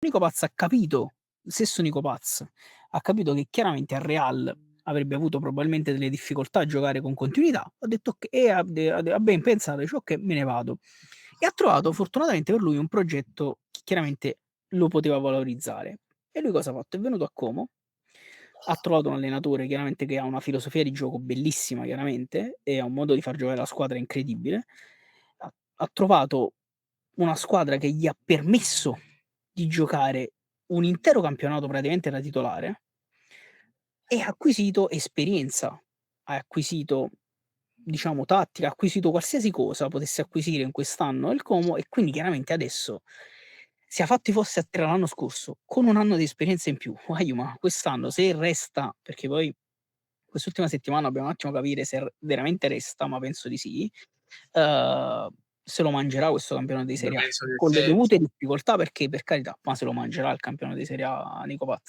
Nico Paz ha capito, stesso Nico Paz, ha capito che chiaramente al Real avrebbe avuto probabilmente delle difficoltà a giocare con continuità, ha detto oc e ha ben pensato, dice: "Okay, me ne vado." E ha trovato fortunatamente per lui un progetto che chiaramente lo poteva valorizzare. E lui cosa ha fatto? È venuto a Como, ha trovato un allenatore chiaramente che ha una filosofia di gioco bellissima chiaramente, e ha un modo di far giocare la squadra incredibile. Ha trovato una squadra che gli ha permesso di giocare un intero campionato praticamente da titolare e ha acquisito esperienza, ha acquisito, diciamo, tattica, ha acquisito qualsiasi cosa potesse acquisire in quest'anno il Como e quindi chiaramente adesso sia fatti fosse a terra l'anno scorso, con 1 anno di esperienza in più, ma quest'anno se resta, perché poi quest'ultima settimana dobbiamo un attimo capire se veramente resta, ma penso di sì, uhm, se lo mangerà questo campionato di Io Serie A, penso che con le se dovute difficoltà perché per carità, ma se lo mangerà il campionato di Serie A Nico Paz.